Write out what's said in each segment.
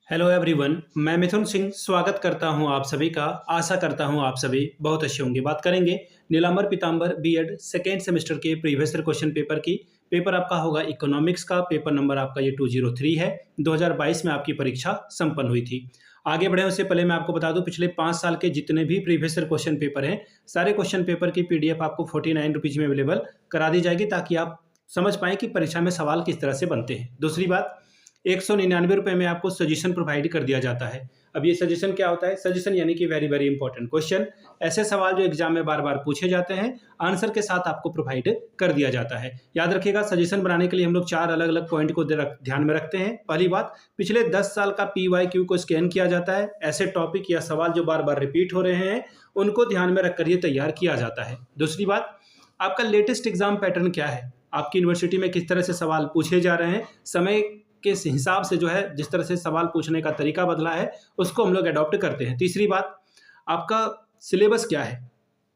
Hello everyone, मैं मिथुन सिंह स्वागत करता हूं आप सभी का। आशा करता हूं आप सभी बहुत अच्छे होंगे। बात करेंगे नीलांबर पीतांबर बीएड सेकेंड सेमेस्टर के प्रीवियस ईयर क्वेश्चन पेपर की। पेपर आपका होगा इकोनॉमिक्स का। पेपर नंबर आपका ये 203 है। 2022 में आपकी परीक्षा संपन्न हुई थी। आगे बढ़े उससे पहले मैं आपको बता दूं, पिछले 5 साल के जितने भी प्रीवियस ईयर क्वेश्चन पेपर हैं, सारे क्वेश्चन पेपर की पीडीएफ आपको 49 रुपीज़ में अवेलेबल करा दी जाएगी, ताकि आप समझ पाएँ कि परीक्षा में सवाल किस तरह से बनते हैं। दूसरी बात, 199 रुपये में आपको सजेशन प्रोवाइड कर दिया जाता है। अब ये सजेशन क्या होता है? सजेशन यानी कि वेरी वेरी इंपॉर्टेंट क्वेश्चन, ऐसे सवाल जो एग्जाम में बार बार पूछे जाते हैं, आंसर के साथ आपको प्रोवाइड कर दिया जाता है। याद रखिएगा, सजेशन बनाने के लिए हम लोग 4 अलग अलग पॉइंट को ध्यान में रखते हैं। पहली बात, पिछले 10 साल का PYQ को स्कैन किया जाता है। ऐसे टॉपिक या सवाल जो बार बार रिपीट हो रहे हैं, उनको ध्यान में रखकर ये तैयार किया जाता है। दूसरी बात, आपका लेटेस्ट एग्जाम पैटर्न क्या है, आपकी यूनिवर्सिटी में किस तरह से सवाल पूछे जा रहे हैं, समय के हिसाब से जो है जिस तरह से सवाल पूछने का तरीका बदला है, उसको हम लोग अडॉप्ट करते हैं। तीसरी बात, आपका सिलेबस क्या है,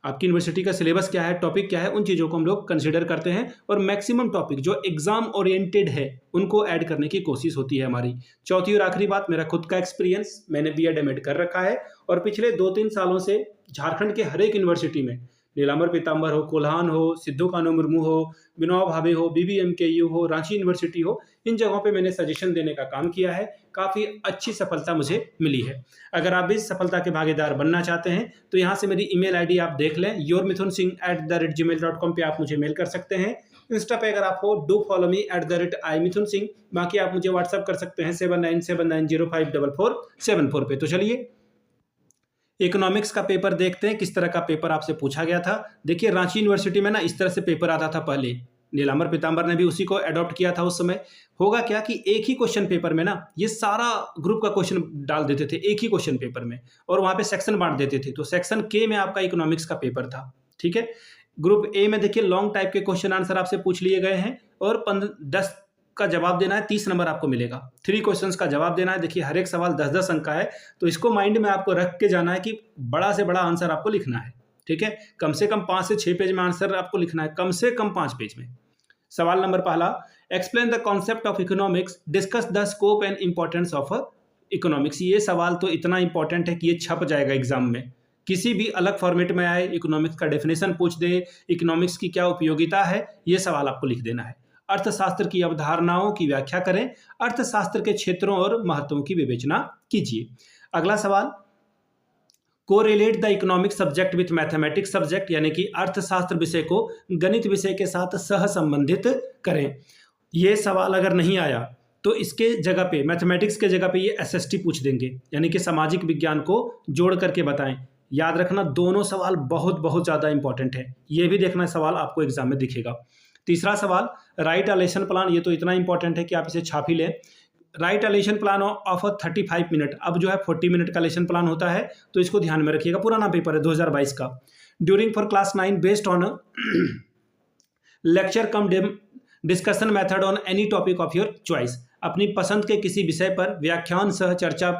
आपकी यूनिवर्सिटी का सिलेबस क्या है, टॉपिक क्या है, उन चीज़ों को हम लोग कंसिडर करते हैं। और मैक्सिमम टॉपिक जो एग्जाम ओरिएंटेड है, उनको ऐड करने की कोशिश होती है हमारी। चौथी और आखिरी बात, मेरा खुद का एक्सपीरियंस, मैंने बीएड एमएड कर रखा है और पिछले 2-3 सालों से झारखंड के हर एक यूनिवर्सिटी में, नीलांबर पीतांबर हो, कोल्हान हो, सिद्धू कानू मुर्मू हो, विनोबा भावे हो, BBMKU हो, रांची यूनिवर्सिटी हो, इन जगहों पे मैंने सजेशन देने का काम किया है। काफ़ी अच्छी सफलता मुझे मिली है। अगर आप भी इस सफलता के भागीदार बनना चाहते हैं तो यहाँ से मेरी ईमेल आईडी आप देख लें, yourmithunsingh@gmail.com पे आप मुझे मेल कर सकते हैं। इंस्टा पे अगर आप हो, डू फॉलो मी @imithunsingh। बाकी आप मुझे व्हाट्सअप कर सकते हैं 7979054474 पे। तो चलिए इकोनॉमिक्स का पेपर देखते हैं, किस तरह का पेपर आपसे पूछा गया था। देखिए, रांची यूनिवर्सिटी में ना इस तरह से पेपर आता था पहले, नीलांबर पीतांबर ने भी उसी को अडॉप्ट किया था। उस समय होगा क्या कि एक ही क्वेश्चन पेपर में ना ये सारा ग्रुप का क्वेश्चन डाल देते थे एक ही क्वेश्चन पेपर में, और वहां पे सेक्शन बांट देते थे। तो सेक्शन के में आपका इकोनॉमिक्स का पेपर था, ठीक है। ग्रुप ए में देखिए लॉन्ग टाइप के क्वेश्चन आंसर आपसे पूछ लिए गए हैं, और 10 का जवाब देना है, 30 नंबर आपको मिलेगा। 3 क्वेश्चंस का जवाब देना है। देखिए, हर एक सवाल 10-10 अंक का है, तो इसको माइंड में आपको रख के जाना है कि बड़ा से बड़ा आंसर आपको लिखना है, ठीक है। कम से कम 5 से 6 पेज में आंसर आपको लिखना है, कम से कम 5 पेज में। सवाल नंबर पहला, explain the concept of economics, discuss the scope and importance of economics. ये सवाल तो इतना इंपॉर्टेंट है कि ये छप जाएगा एग्जाम में, किसी भी अलग फॉर्मेट में आए, इकोनॉमिक्स का डेफिनेशन पूछ दे, इकोनॉमिक्स की क्या उपयोगिता है, ये सवाल आपको लिख देना है। अर्थशास्त्र की अवधारणाओं की व्याख्या करें, अर्थशास्त्र के क्षेत्रों और महत्वों की विवेचना कीजिए। अगला सवाल, correlate the economic subject with mathematics subject, यानी कि अर्थशास्त्र विषय को गणित विषय के साथ सह संबंधित करें। ये सवाल अगर नहीं आया तो इसके जगह पे, मैथमेटिक्स के जगह पे, ये SST पूछ देंगे, यानी कि सामाजिक विज्ञान को जोड़ करके बताएं। याद रखना, दोनों सवाल बहुत बहुत ज़्यादा इंपॉर्टेंट है। ये भी देखना सवाल आपको एग्जाम में दिखेगा। तीसरा सवाल, राइट अ लेसन प्लान। ये तो इतना इंपॉर्टेंट है कि आप इसे छाप ही लें। Right a lesson plan of 35 minute. अब जो है 40 मिनट का लेसन प्लान होता है, तो इसको ध्यान में रखिएगा। पुराना पेपर है 2022 का। During for class 9 based on lecture come discussion method on any topic of your choice. अपनी पसंद के किसी विषय पर व्याख्यान सह चर्चा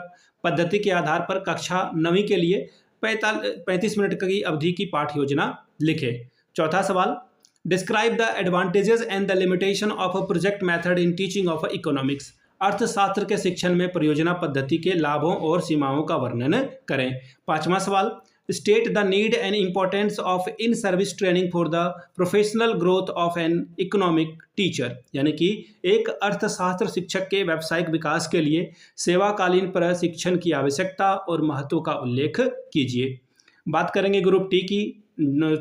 पद्धति के आधार पर कक्षा 9वीं के लिए 35 मिनट की अवधि की पाठ योजना लिखे। चौथा सवाल, describe the advantages and the limitation of a project method in teaching of economics. अर्थशास्त्र के शिक्षण में परियोजना पद्धति के लाभों और सीमाओं का वर्णन करें। पांचवा सवाल, state the need and importance of in service training for the professional growth of an economic teacher, यानी कि एक अर्थशास्त्र शिक्षक के व्यावसायिक विकास के लिए सेवाकालीन प्रशिक्षण की आवश्यकता और महत्व का उल्लेख कीजिए। बात करेंगे ग्रुप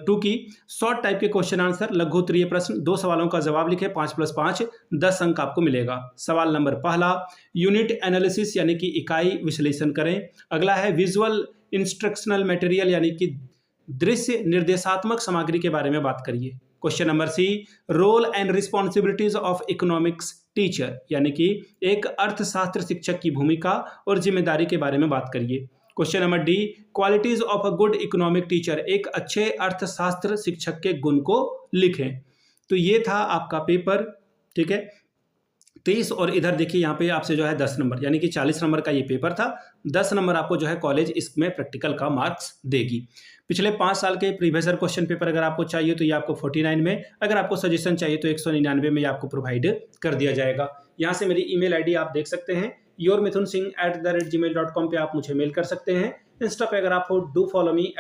2 की शॉर्ट टाइप के क्वेश्चन आंसर, लघु उत्तरीय प्रश्न। 2 सवालों का जवाब लिखे, 5+5 10 अंक आपको मिलेगा। सवाल नंबर पहला, यूनिट एनालिसिस यानी कि इकाई विश्लेषण करें। अगला है विजुअल इंस्ट्रक्शनल मटेरियल, यानी कि दृश्य निर्देशात्मक सामग्री के बारे में बात करिए। Question number C, role and responsibilities of economics teacher, यानी कि एक अर्थशास्त्र शिक्षक की भूमिका और जिम्मेदारी के बारे में बात करिए। Question number D, qualities of a good economic teacher, एक अच्छे अर्थशास्त्र शिक्षक के गुण को लिखें। तो ये था आपका पेपर, ठीक है, 30। और इधर देखिए यहाँ पे आपसे जो है 10 नंबर, यानी कि 40 नंबर का ये पेपर था। 10 नंबर आपको जो है कॉलेज इसमें प्रैक्टिकल का मार्क्स देगी। पिछले 5 साल के प्रीवियस ईयर क्वेश्चन पेपर अगर आपको चाहिए तो ये आपको 49 में, अगर आपको सजेशन चाहिए तो 199 में आपको प्रोवाइड कर दिया जाएगा। यहाँ से मेरी ईमेल आईडी आप देख सकते हैं yourmithunsingh@gmail.com पे आप मुझे मेल कर सकते हैं। इंस्टा पे अगर आप हो डू फॉलो मी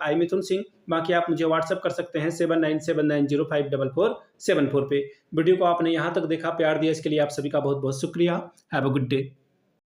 @iMithunSingh। बाकी आप मुझे व्हाट्सअप कर सकते हैं 7979054474 पे। वीडियो को आपने यहाँ तक देखा, प्यार दिया, इसके लिए आप सभी का बहुत बहुत शुक्रिया। Have a good day.